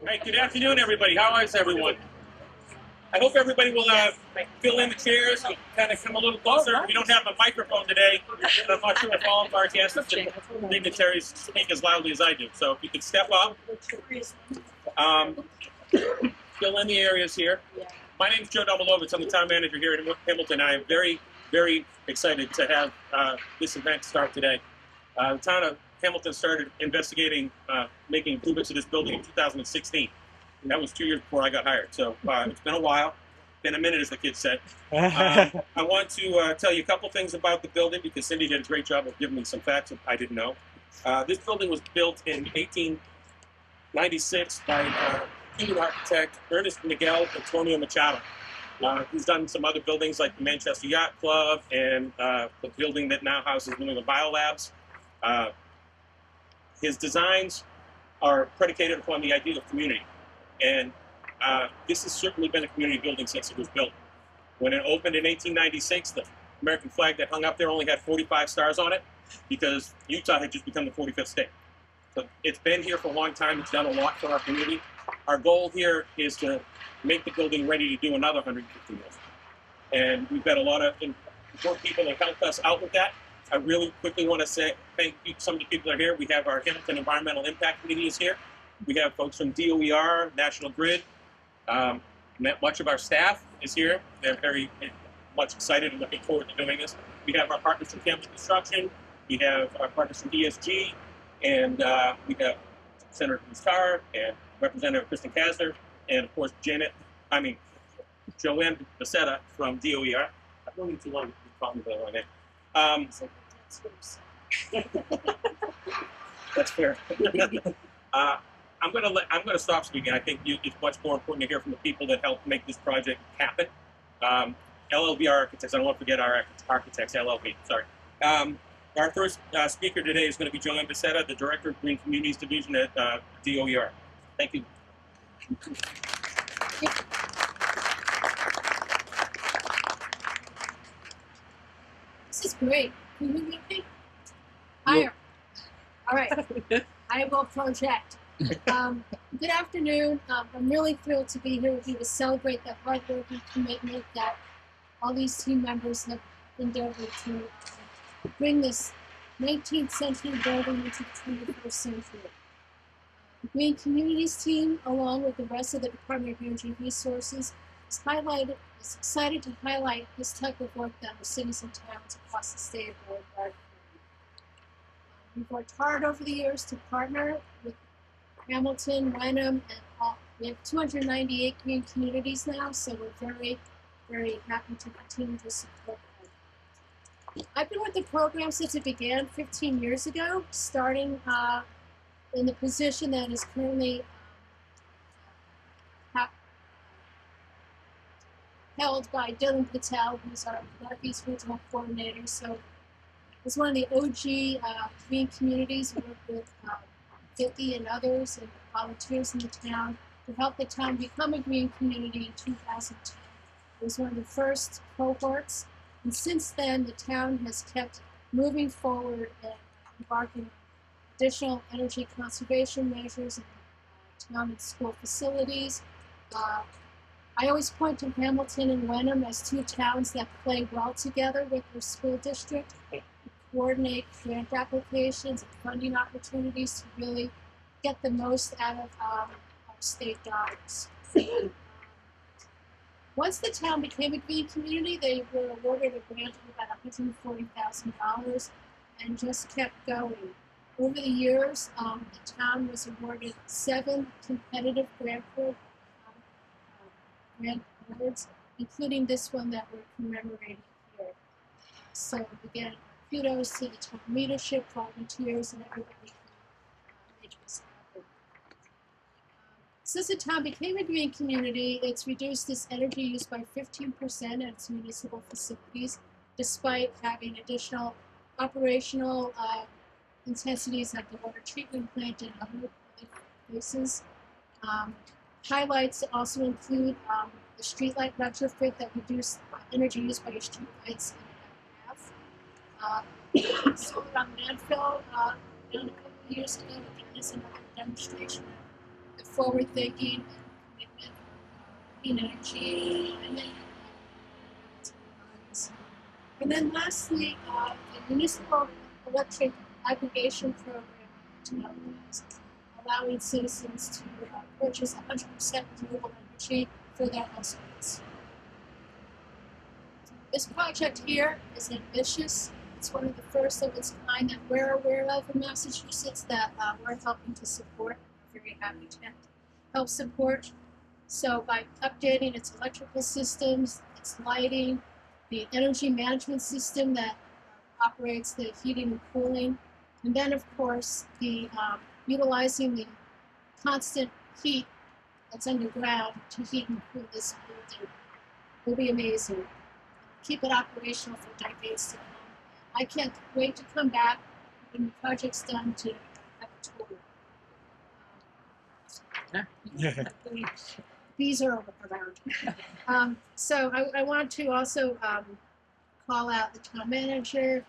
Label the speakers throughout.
Speaker 1: Hey, good afternoon, everybody. How is everyone? I hope everybody will fill in the chairs and kind of come a little closer. We don't have a microphone today, and I'm not sure if all of our guests and dignitaries speak as loudly as I do. So if you could step up, fill in the areas here. My name is Joe Domilovitz. I'm the town manager here in Hamilton. I am very, very excited to have this event start today. The town of Hamilton started investigating making improvements to this building in 2016. And that was 2 years before I got hired. So it's been a while. Been a minute, as the kids said. I want to tell you a couple things about the building because Cindy did a great job of giving me some facts that I didn't know. This building was built in 1896 by Cuban architect Ernest Miguel Antonio Machado. He's done some other buildings like the Manchester Yacht Club and the building that now houses New England Biolabs. His designs are predicated upon the idea of community. And this has certainly been a community building since it was built. When it opened in 1896, the American flag that hung up there only had 45 stars on it because Utah had just become the 45th state. So it's been here for a long time. It's done a lot for our community. Our goal here is to make the building ready to do another 150 years. And we've got a lot of important people that helped us out with that. I really quickly want to say thank you to some of the people that are here. We have our Hamilton Environmental Impact Committee is here. We have folks from DOER, National Grid. Much of our staff is here. They're very much excited and looking forward to doing this. We have our partners from Campbell Construction. We have our partners from ESG. And we have Senator Mustar and Representative Kristen Kasner. And, of course, Joanne Becerra from DOER. I don't need too long to call me by the name. That's fair. I'm gonna stop speaking. I think it's much more important to hear from the people that helped make this project happen. LLB Architects. I don't want to forget our architects. LLB. Sorry. Our first speaker today is going to be Joanne Becerra, the Director of Green Communities Division at DOER. Thank you.
Speaker 2: This is great. Can you hear me? Higher. All right. I will project. Good afternoon. I'm really thrilled to be here with you to celebrate the hard work and commitment that all these team members have endeavored to bring this 19th century building into the 21st century. The Green Communities team, along with the rest of the Department of Energy Resources, is excited to highlight this type of work that our cities and towns across the state of Oregon. We've worked hard over the years to partner with Hamilton, Wenham, and we have 298 green communities now, so we're very, very happy to continue to support them. I've been with the program since it began 15 years ago, starting in the position that is currently held by Dylan Patel, who's our Northeast Regional Coordinator. So it's one of the OG green communities. We work with Vicky and others and volunteers in the town to help the town become a green community in 2010. It was one of the first cohorts, and since then the town has kept moving forward and embarking on additional energy conservation measures in town and school facilities. I always point to Hamilton and Wenham as two towns that play well together with their school district, coordinate grant applications and funding opportunities to really get the most out of our state dollars. Once the town became a green community, they were awarded a grant of about $140,000 and just kept going. Over the years, the town was awarded 7 competitive grant awards, including this one that we're commemorating here. So again, kudos to the town leadership, volunteers, and everybody who made this happen. Since the town became a green community, it's reduced its energy use by 15% at its municipal facilities, despite having additional operational intensities at the water treatment plant and other places. Highlights also include the streetlight retrofit that reduced energy use by your streetlights in half. Solar on landfill done a couple of years ago, but there is another demonstration of the forward thinking and commitment, clean energy, and then lastly, the municipal electric aggregation program is allowing citizens to purchase 100% renewable energy for their households. This project here is ambitious. It's one of the first of its kind that we're aware of in Massachusetts that we're helping to support. We're very happy to help support. So by updating its electrical systems, its lighting, the energy management system that operates the heating and cooling, and then of course the utilizing the constant heat that's underground to heat and cool this building will be amazing. Keep it operational for decades to come. I can't wait to come back when the project's done to have a tour. These are around. So I want to also call out the town manager,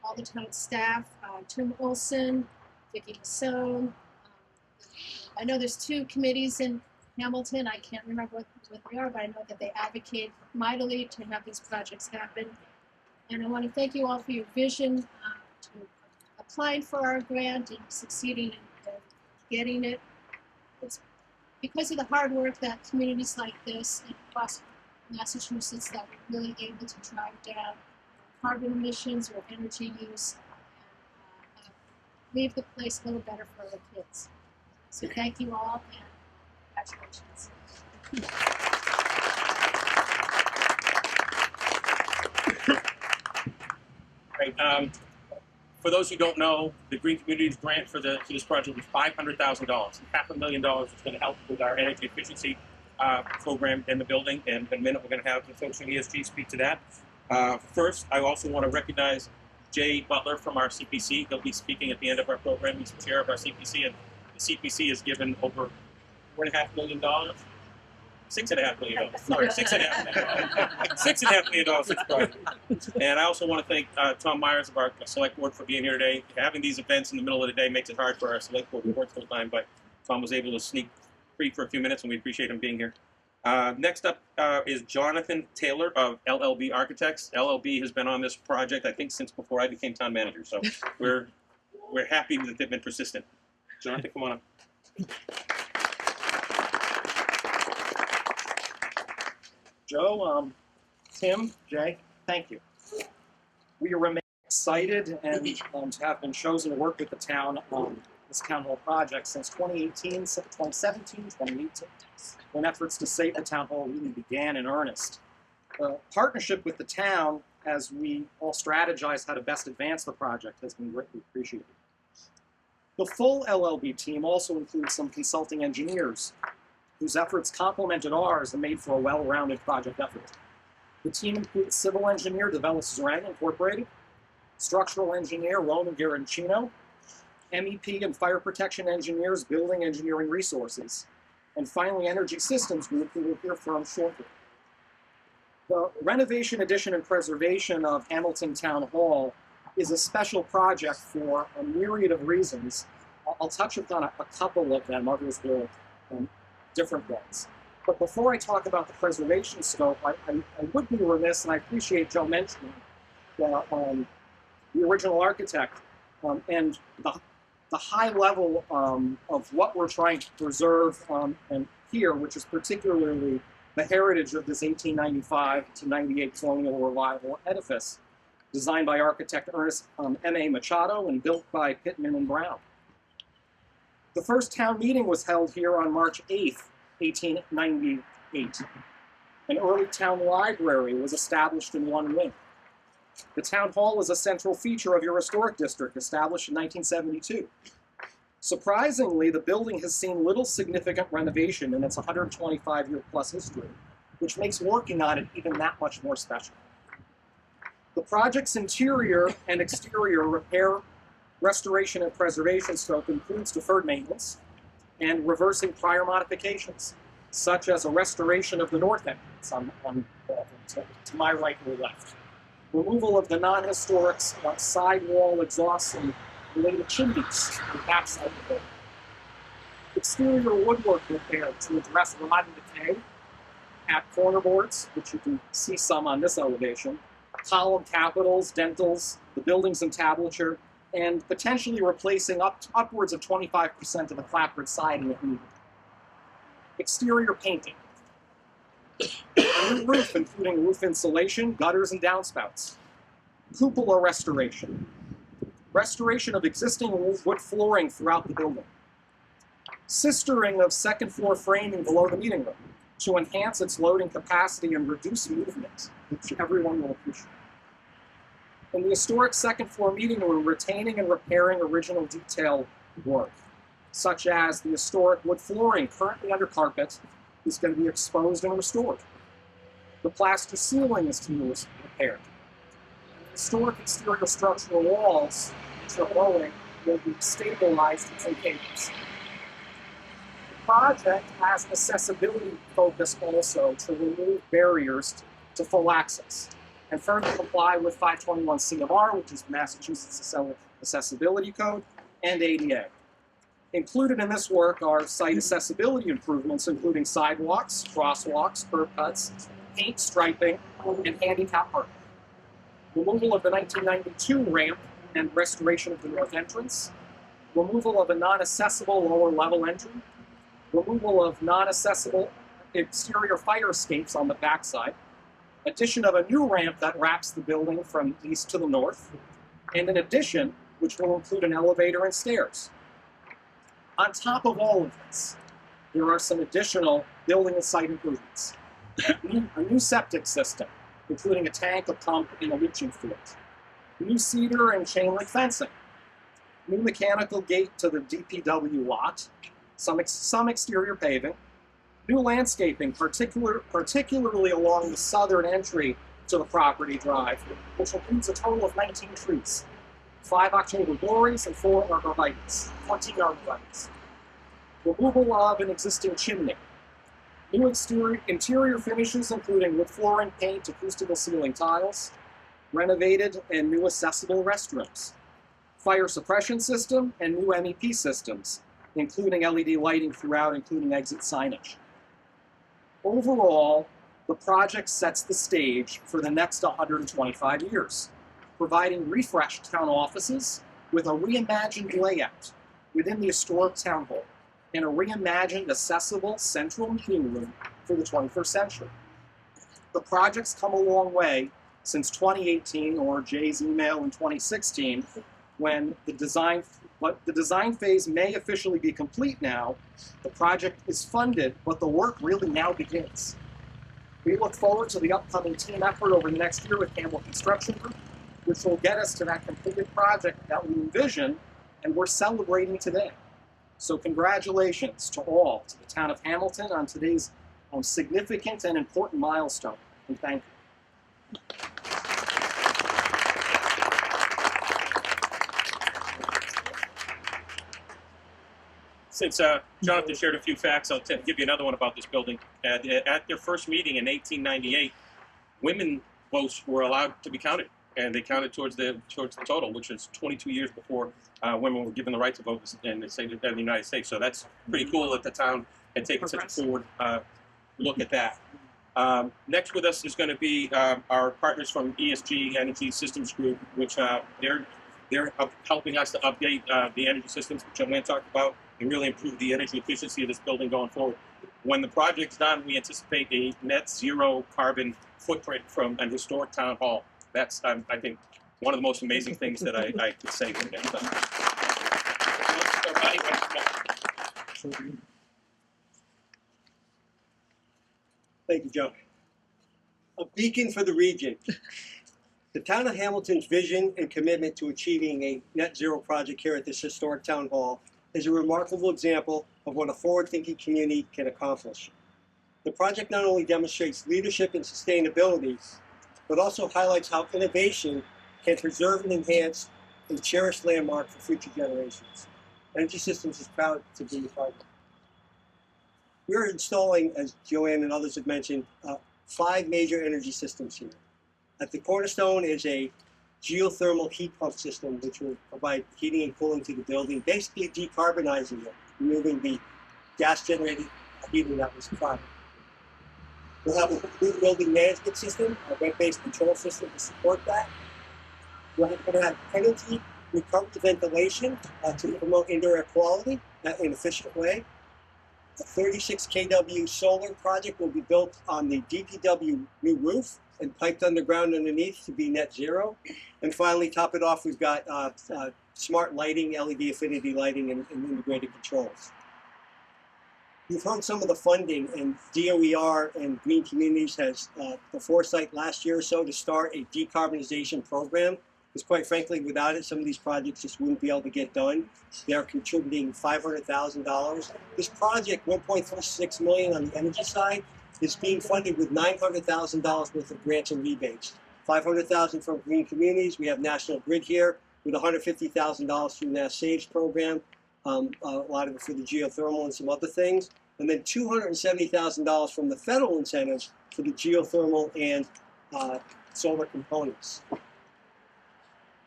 Speaker 2: all the town staff, Tim Olson, Vicki Masson. I know there's 2 committees in Hamilton. I can't remember what they are, but I know that they advocate mightily to have these projects happen. And I want to thank you all for your vision to applying for our grant and succeeding in getting it. It's because of the hard work that communities like this and across Massachusetts that we're really able to drive down carbon emissions or energy use and leave the place a little better for our kids. So thank you all and congratulations.
Speaker 1: Right. For those who don't know, the Green Communities grant for this project was $500,000. $500,000 is going to help with our energy efficiency program in the building. And in a minute, we're going to have the folks from ESG speak to that. First, I also want to recognize Jay Butler from our CPC. He'll be speaking at the end of our program. He's the chair of our CPC, and the CPC has given over $4.5 million. $6.5 million. Sorry, $6.5 million. $6.5 million to this project. And I also want to thank Tom Myers of our select board for being here today. Having these events in the middle of the day makes it hard for our select board. We work full time, but Tom was able to sneak free for a few minutes, and we appreciate him being here. Next up is Jonathan Taylor of LLB Architects. LLB has been on this project, I think, since before I became town manager. So we're happy that they've been persistent. Jonathan, come on up.
Speaker 3: Joe, Tim, Jay, thank you. We remain excited and to have been chosen to work with the town on this town hall project since 2018, 2017, 2018, when efforts to save the town hall really began in earnest. The partnership with the town, as we all strategize how to best advance the project, has been greatly appreciated. The full LLB team also includes some consulting engineers whose efforts complemented ours and made for a well-rounded project effort. The team includes civil engineer Develis Zerang Incorporated, structural engineer Roman Garancino, MEP and fire protection engineers Building Engineering Resources, and finally Energy Systems Group, who will hear from shortly. The renovation, addition, and preservation of Hamilton Town Hall is a special project for a myriad of reasons. I'll touch upon a couple of them, others will different ones. But before I talk about the preservation scope, I would be remiss, and I appreciate Joe mentioning the original architect and the high level of what we're trying to preserve and here, which is particularly the heritage of this 1895 to 98 colonial revival edifice, designed by architect Ernest M.A. Machado and built by Pittman and Brown. The first town meeting was held here on March 8th, 1898. An early town library was established in one wing. The town hall is a central feature of your historic district, established in 1972. Surprisingly, the building has seen little significant renovation in its 125-year-plus history, which makes working on it even that much more special. The project's interior and exterior repair, restoration, and preservation scope includes deferred maintenance and reversing prior modifications, such as a restoration of the north entrance to my right or left, removal of the non-historic side wall exhausts and related chimneys on the backside of the building. Exterior woodwork repair to address rot and decay at corner boards, which you can see some on this elevation, column capitals, dentals, the building's entablature, and potentially replacing upwards of 25% of the clapboard siding if needed. Exterior painting. A new roof, including roof insulation, gutters, and downspouts. Cupola restoration. Restoration of existing wood flooring throughout the building. Sistering of second floor framing below the meeting room to enhance its loading capacity and reduce movement, which everyone will appreciate. In the historic second floor meeting room, retaining and repairing original detail work, such as the historic wood flooring currently under carpet is going to be exposed and restored. The plaster ceiling is to be repaired. Historic exterior structural walls, which are lowered, will be stabilized using cables. The project has accessibility focus also to remove barriers to full access and further comply with 521 CMR, which is Massachusetts Accessibility Code, and ADA. Included in this work are site accessibility improvements, including sidewalks, crosswalks, curb cuts, paint striping, and handicap parking. Removal of the 1992 ramp and restoration of the north entrance. Removal of a non-accessible lower level entry. Removal of non-accessible exterior fire escapes on the backside. Addition of a new ramp that wraps the building from east to the north. And an addition which will include an elevator and stairs. On top of all of this, there are some additional building and site improvements. A new septic system, including a tank, a pump, and a leaching field. New cedar and chain link fencing. New mechanical gate to the DPW lot. Some exterior paving. New landscaping, particularly along the southern entry to the property drive, which includes a total of 19 trees. 5 October glories and 4 arborvitaes, 14 arborvitaes. Removal of an existing chimney. New interior finishes, including wood flooring, paint, acoustical ceiling tiles. Renovated and new accessible restrooms. Fire suppression system and new MEP systems, including LED lighting throughout, including exit signage. Overall, the project sets the stage for the next 125 years, providing refreshed town offices with a reimagined layout within the historic town hall and a reimagined accessible central meeting room for the 21st century. The project's come a long way since 2018 or Jay's email in 2016 when the design phase may officially be complete now. The project is funded, but the work really now begins. We look forward to the upcoming team effort over the next year with Campbell Construction Group, which will get us to that completed project that we envision and we're celebrating today. So congratulations to all, to the town of Hamilton on today's significant and important milestone, and thank you.
Speaker 1: Since Jonathan shared a few facts, I'll give you another one about this building. At their first meeting in 1898, women votes were allowed to be counted, and they counted towards the total, which is 22 years before women were given the right to vote in the United States. So that's pretty cool that the town had taken such a forward look at that. Next with us is going to be our partners from ESG Energy Systems Group, which they're helping us to update the energy systems, which I'm going to talk about, and really improve the energy efficiency of this building going forward. When the project's done, we anticipate a net zero carbon footprint from an historic town hall. That's, I think, one of the most amazing things that I could say for that.
Speaker 4: Thank you, Joe. A beacon for the region. The town of Hamilton's vision and commitment to achieving a net zero project here at this historic town hall is a remarkable example of what a forward-thinking community can accomplish. The project not only demonstrates leadership and sustainability, but also highlights how innovation can preserve and enhance a cherished landmark for future generations. Energy Systems is proud to be a partner. We're installing, as Joanne and others have mentioned, 5 major energy systems here. At the cornerstone is a geothermal heat pump system which will provide heating and cooling to the building, basically decarbonizing it, removing the gas-generated heating that was required. We'll have a complete building management system, a web-based control system to support that. We're going to have energy recovery ventilation to promote indoor air quality in an efficient way. A 36 kW solar project will be built on the DPW new roof and piped underground underneath to be net zero. And finally, top it off, we've got smart lighting, LED affinity lighting, and integrated controls. You've heard some of the funding, and DOER and Green Communities has the foresight last year or so to start a decarbonization program. Because quite frankly, without it, some of these projects just wouldn't be able to get done. They are contributing $500,000. This project, $1.36 million on the energy side, is being funded with $900,000 worth of grants and rebates. $500,000 from Green Communities. We have National Grid here with $150,000 through Mass Saves program. A lot of it for the geothermal and some other things. And then $270,000 from the federal incentives for the geothermal and solar components.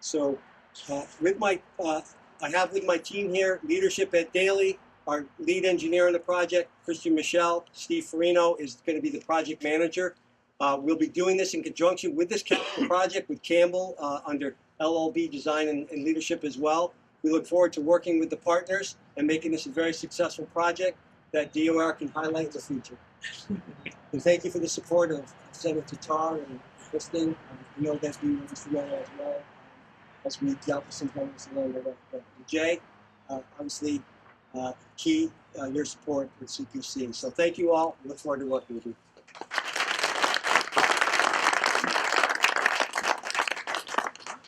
Speaker 4: So I have with my team here, leadership at Daly, our lead engineer on the project, Christian Michel. Steve Farino is going to be the project manager. We'll be doing this in conjunction with this capital project with Campbell under LLB design and leadership as well. We look forward to working with the partners and making this a very successful project that DOR can highlight in the future. And thank you for the support of Senator Tar and Kristen. I know that we were together as well as we dealt with some problems along the way. But Jay, obviously, key your support with CPC. So thank you all. We look forward to working with you.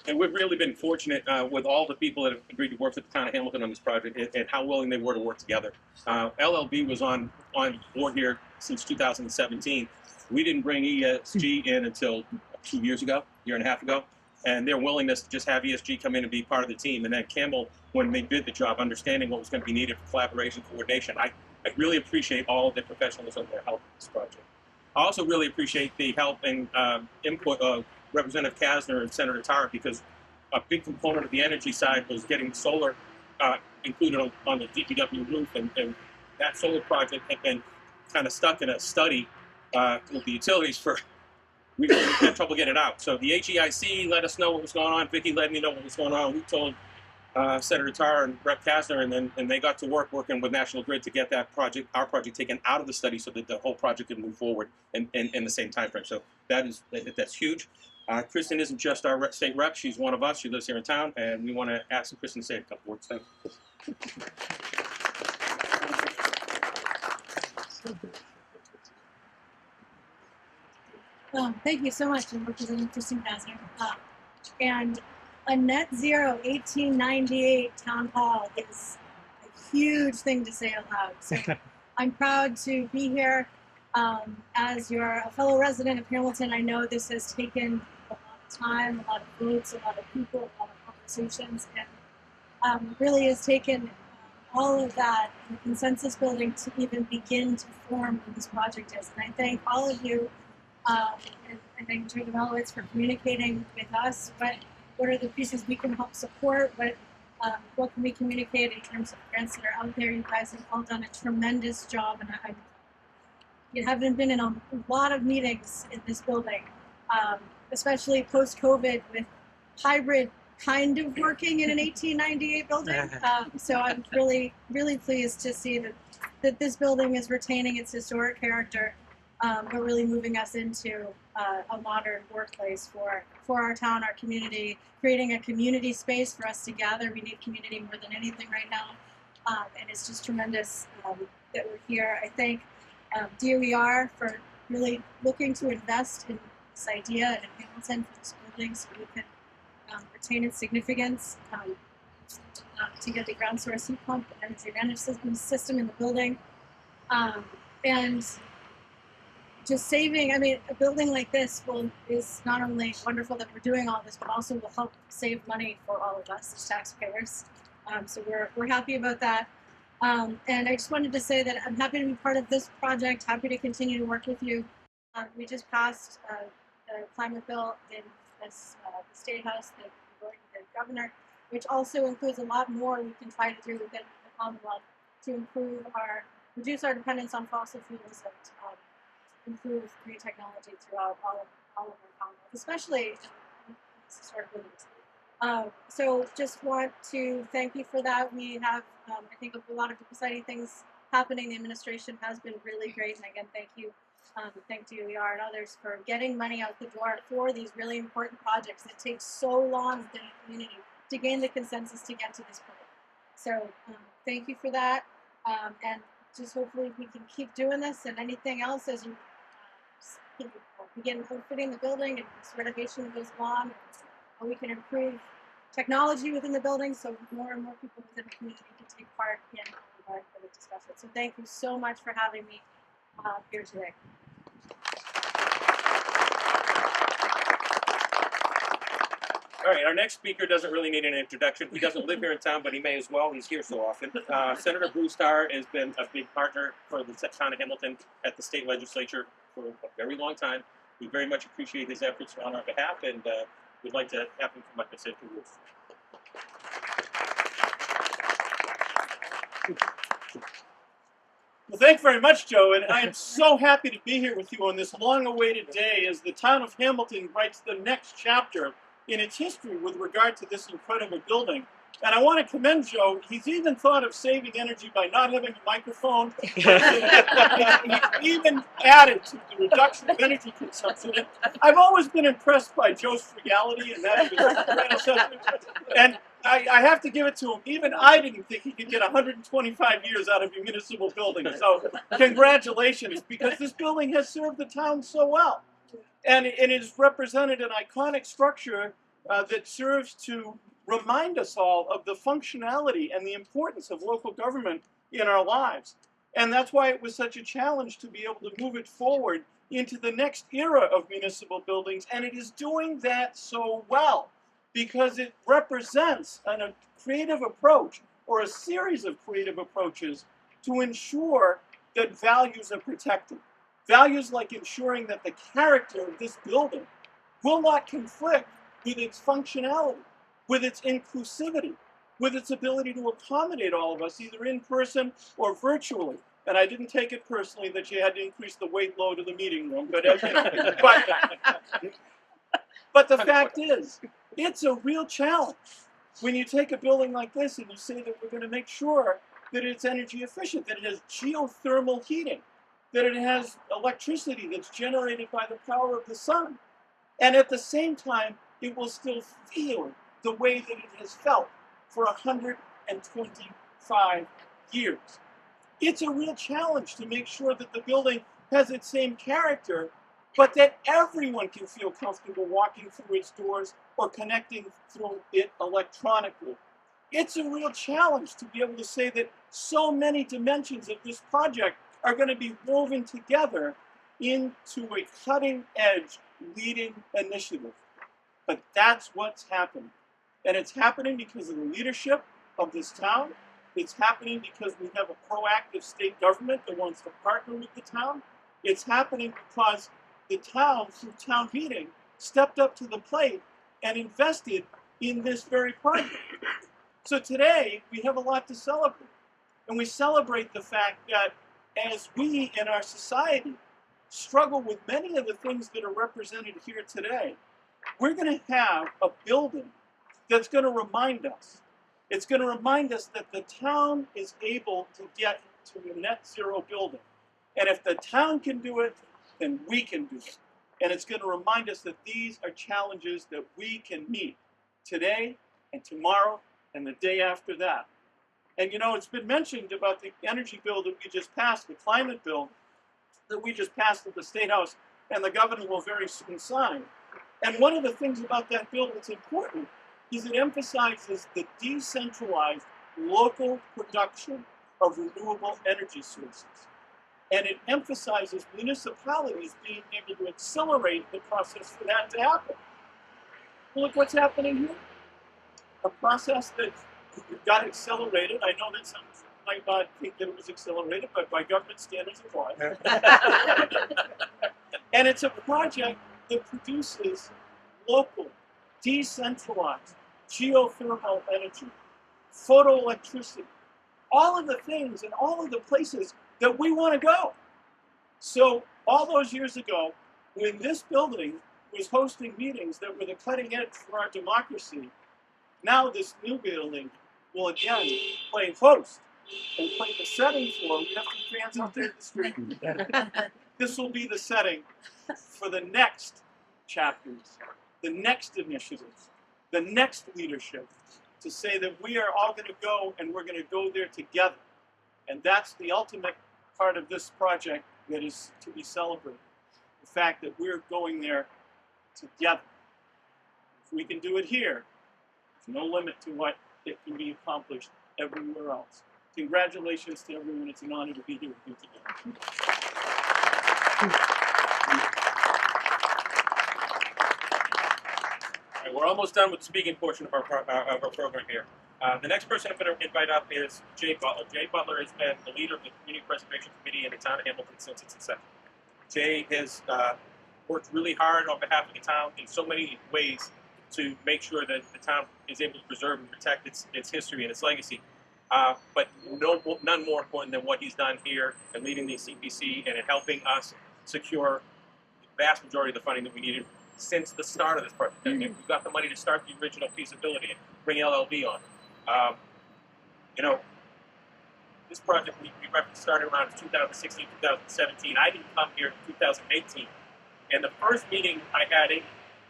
Speaker 1: And we've really been fortunate with all the people that have agreed to work with the town of Hamilton on this project and how willing they were to work together. LLB was on board here since 2017. We didn't bring ESG in until 2 years ago, year and a half ago. And their willingness to just have ESG come in and be part of the team. And then Campbell, when they did the job, understanding what was going to be needed for collaboration, coordination, I really appreciate all of the professionals on their help in this project. I also really appreciate the help and input of Representative Kasner and Senator Tar, because a big component of the energy side was getting solar included on the DPW roof, and that solar project had been kind of stuck in a study with the utilities for, we had trouble getting it out. So the HEIC let us know what was going on. Vicki let me know what was going on. We told Senator Tar and Rep. Kasner, and they got to work working with National Grid to get that project, our project, taken out of the study so that the whole project could move forward in the same time frame. So that's huge. Kristen isn't just our state rep; she's one of us. She lives here in town, and we want to ask Kristen to say a couple words. Thank you.
Speaker 2: Thank you so much, Representative Kristen Kasner. And a net zero 1898 town hall is a huge thing to say out loud. So I'm proud to be here. As a fellow resident of Hamilton, I know this has taken a lot of time, a lot of votes, a lot of people, a lot of conversations, and really has taken all of that and consensus building to even begin to form what this project is. And I thank all of you, and I thank Joe Demelowitz for communicating with us. What are the pieces we can help support? What can we communicate in terms of grants that are out there? You guys have all done a tremendous job, and you haven't been in a lot of meetings in this building, especially post-COVID with hybrid kind of working in an 1898 building. So I'm really, really pleased to see that this building is retaining its historic character, but really moving us into a modern workplace for our town, our community, creating a community space for us to gather. We need community more than anything right now, and it's just tremendous that we're here. I thank DOER for really looking to invest in this idea and in Hamilton for this building so we can retain its significance, to get the ground source heat pump and energy management system in the building, and just saving. I mean, a building like this is not only wonderful that we're doing all this, but also will help save money for all of us as taxpayers. So we're happy about that. And I just wanted to say that I'm happy to be part of this project, happy to continue to work with you. We just passed the climate bill in the State House, the governor, which also includes a lot more we can try to do within the Commonwealth to improve our
Speaker 5: reduce our dependence on fossil fuels and improve green technology throughout all of our Commonwealth, especially in historic buildings. So just want to thank you for that. We have, I think, a lot of exciting things happening. The administration has been really great, and again, thank you. Thank to UER and others for getting money out the door for these really important projects that take so long within a community to gain the consensus to get to this point. So thank you for that, and just hopefully we can keep doing this, and anything else as you begin fitting the building and this renovation goes along, and we can improve technology within the building so more and more people within the community can take part in our discussion. So thank you so much for having me here today.
Speaker 1: All right, our next speaker doesn't really need an introduction. He doesn't live here in town, but he may as well. He's here so often. Senator Brewstar has been a big partner for the town of Hamilton at the state legislature for a very long time. We very much appreciate his efforts on our behalf, and we'd like to have him come up and say a few words.
Speaker 6: Well, thanks very much, Joe, and I am so happy to be here with you on this long-awaited day as the town of Hamilton writes the next chapter in its history with regard to this incredible building. And I want to commend Joe. He's even thought of saving energy by not having a microphone. He's even added to the reduction of energy consumption. And I've always been impressed by Joe's frugality and that of his predecessor. And I have to give it to him. Even I didn't think he could get 125 years out of a municipal building. So congratulations, because this building has served the town so well. And it has represented an iconic structure that serves to remind us all of the functionality and the importance of local government in our lives. And that's why it was such a challenge to be able to move it forward into the next era of municipal buildings. And it is doing that so well because it represents a creative approach or a series of creative approaches to ensure that values are protected. Values like ensuring that the character of this building will not conflict with its functionality, with its inclusivity, with its ability to accommodate all of us, either in person or virtually. And I didn't take it personally that you had to increase the weight load of the meeting room, but the fact is, it's a real challenge when you take a building like this and you say that we're going to make sure that it's energy efficient, that it has geothermal heating, that it has electricity that's generated by the power of the sun. And at the same time, it will still feel the way that it has felt for 125 years. It's a real challenge to make sure that the building has its same character, but that everyone can feel comfortable walking through its doors or connecting through it electronically. It's a real challenge to be able to say that so many dimensions of this project are going to be woven together into a cutting-edge leading initiative. But that's what's happening. And it's happening because of the leadership of this town. It's happening because we have a proactive state government that wants to partner with the town. It's happening because the town, through town meeting, stepped up to the plate and invested in this very project. So today, we have a lot to celebrate. And we celebrate the fact that as we in our society struggle with many of the things that are represented here today, we're going to have a building that's going to remind us. It's going to remind us that the town is able to get to a net zero building. And if the town can do it, then we can do it. And it's going to remind us that these are challenges that we can meet today and tomorrow and the day after that. And you know, it's been mentioned about the energy bill that we just passed, the climate bill that we just passed at the State House, and the governor will very soon sign. And one of the things about that bill that's important is it emphasizes the decentralized local production of renewable energy sources. And it emphasizes municipalities being able to accelerate the process for that to happen. Well, look what's happening here. A process that got accelerated. I know that some might not think that it was accelerated, but by government standards it was. And it's a project that produces local, decentralized, geothermal energy, photoelectricity, all of the things and all of the places that we want to go. So all those years ago, when this building was hosting meetings that were the cutting edge for our democracy, now this new building will again play host and play the setting for, we have some fans out there in the street. This will be the setting for the next chapters, the next initiatives, the next leadership, to say that we are all going to go and we're going to go there together. And that's the ultimate part of this project that is to be celebrated. The fact that we're going there together. If we can do it here, there's no limit to what it can be accomplished everywhere else. Congratulations to everyone. It's an honor to be here with you today.
Speaker 1: All right, we're almost done with the speaking portion of our program here. The next person I'm going to invite up is Jay Butler. Jay Butler has been the leader of the Community Preservation Committee in the town of Hamilton since its inception. Jay has worked really hard on behalf of the town in so many ways to make sure that the town is able to preserve and protect its history and its legacy. But none more important than what he's done here in leading the CPC and in helping us secure the vast majority of the funding that we needed since the start of this project. And we've got the money to start the original feasibility and bring LLB on. You know, this project we started around 2016, 2017. I didn't come here in 2018. And the first meeting I had,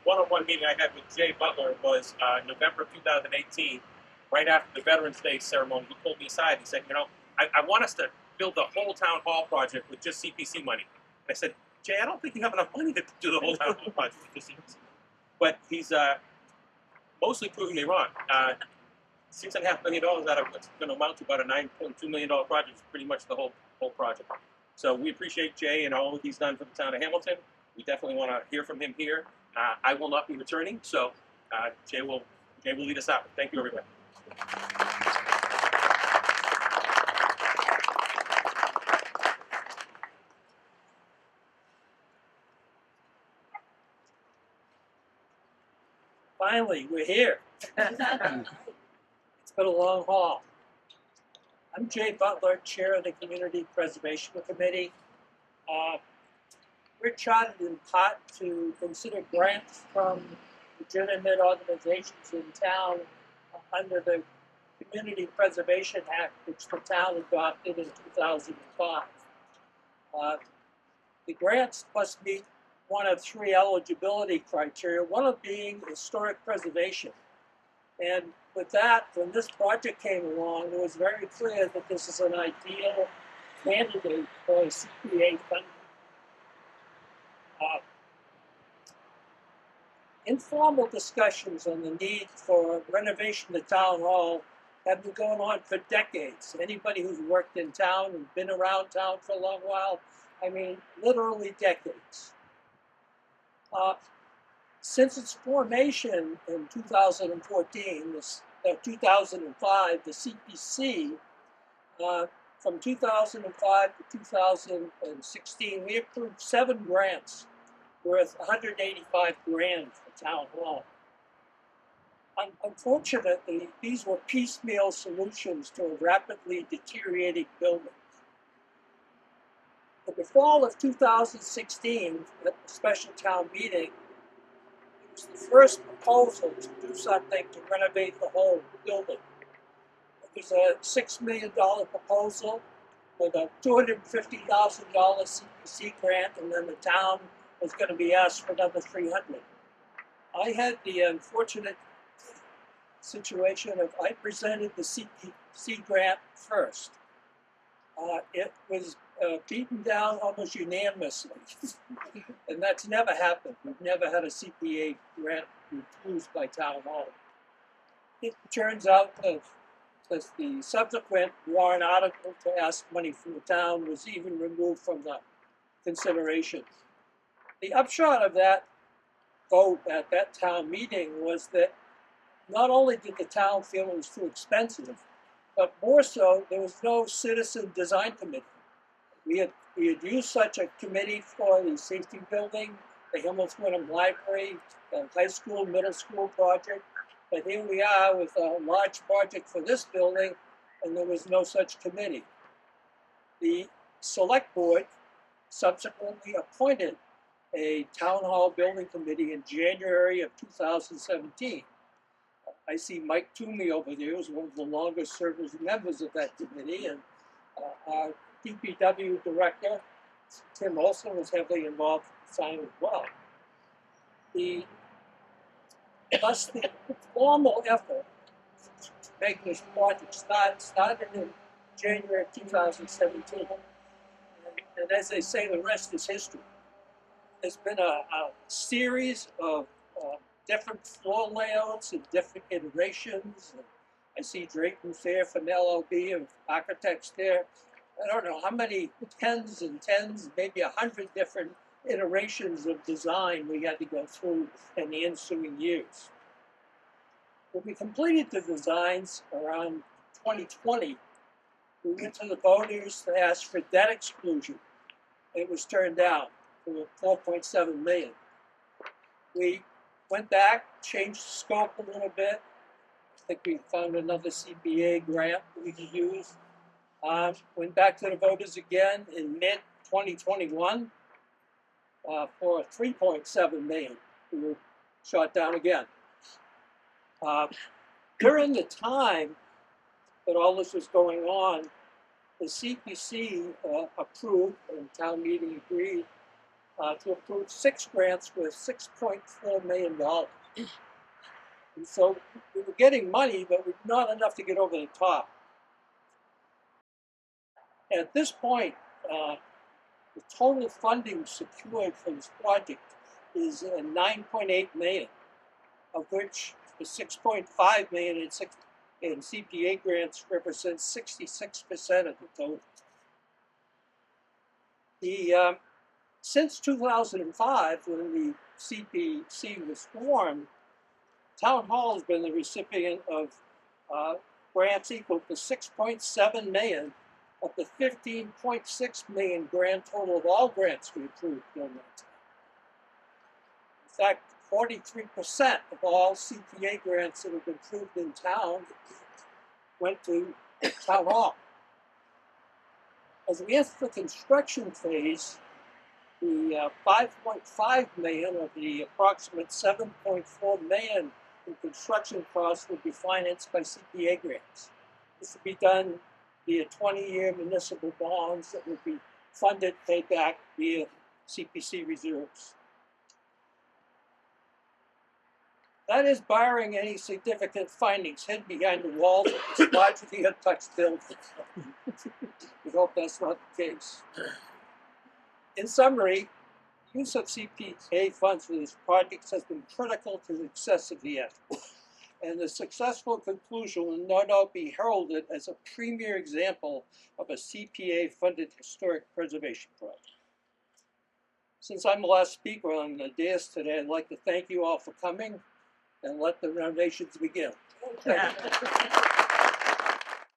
Speaker 1: one-on-one meeting I had with Jay Butler was November of 2018, right after the Veterans Day ceremony. He pulled me aside and he said, you know, I want us to build the whole town hall project with just CPC money. And I said, Jay, I don't think you have enough money to do the whole town hall project with just CPC. But he's mostly proving me wrong. $6.5 million out of what's going to amount to about a $9.2 million project is pretty much the whole project. So we appreciate Jay and all he's done for the town of Hamilton. We definitely want to hear from him here. I will not be returning, so Jay will lead us out. Thank you, everybody.
Speaker 7: Finally, we're here. It's been a long haul. I'm Jay Butler, Chair of the Community Preservation Committee. We're chartered in part to consider grants from legitimate organizations in town under the Community Preservation Act, which the town adopted in 2005. The grants must meet one of three eligibility criteria, one of being historic preservation. And with that, when this project came along, it was very clear that this is an ideal candidate for CPA funding. Informal discussions on the need for renovation of the town hall have been going on for decades. Anybody who's worked in town and been around town for a long while, I mean, literally decades. Since its formation in 2014, 2005, the CPC, from 2005 to 2016, we approved 7 grants worth $185 grand for town hall. Unfortunately, these were piecemeal solutions to a rapidly deteriorating building. In the fall of 2016, at the special town meeting, it was the first proposal to do something to renovate the whole building. It was a $6 million proposal with a $250,000 CPC grant, and then the town was going to be asked for another $300,000. I had the unfortunate situation of I presented the CPC grant first. It was beaten down almost unanimously, and that's never happened. We've never had a CPA grant refused by town hall. It turns out that the subsequent warrant article to ask money from the town was even removed from the consideration. The upshot of that vote at that town meeting was that not only did the town feel it was too expensive, but more so, there was no citizen design committee. We had used such a committee for the safety building, the Hamilton Wyndham Library, the high school, middle school project, but here we are with a large project for this building, and there was no such committee. The select board subsequently appointed a town hall building committee in January of 2017. I see Mike Toomey over there as one of the longest serving members of that committee, and our DPW director, Tim Olson, was heavily involved in the sign as well. Thus, the formal effort to make this project started in January of 2017. And as they say, the rest is history. There's been a series of different floor layouts and different iterations. I see Drayton's there from LLB and architects there. I don't know how many tens and tens, maybe 100 different iterations of design we had to go through in the ensuing years. When we completed the designs around 2020, we went to the voters to ask for debt exclusion. It was turned down for $4.7 million. We went back, changed the scope a little bit. I think we found another CPA grant that we could use. Went back to the voters again in mid-2021 for $3.7 million. We were shot down again. During the time that all this was going on, the CPC approved, and town meeting agreed, to approve 6 grants worth $6.4 million. And so we were getting money, but not enough to get over the top. At this point, the total funding secured for this project is $9.8 million, of which the $6.5 million in CPA grants represents 66% of the total. Since 2005, when the CPC was formed, Town Hall has been the recipient of grants equal to $6.7 million of the $15.6 million grand total of all grants we approved during that time. In fact, 43% of all CPA grants that have been approved in town went to Town Hall. As we enter the construction phase, the $5.5 million of the approximate $7.4 million in construction costs will be financed by CPA grants. This will be done via 20-year municipal bonds that will be funded, paid back via CPC reserves. That is barring any significant findings hidden behind the walls of this largely untouched building. We hope that's not the case. In summary, use of CPA funds for this project has been critical to the success of the effort, and the successful conclusion will no doubt be heralded as a premier example of a CPA-funded historic preservation project. Since I'm the last speaker on the dais today, I'd like to thank you all for coming and let the renovations begin. Thank you.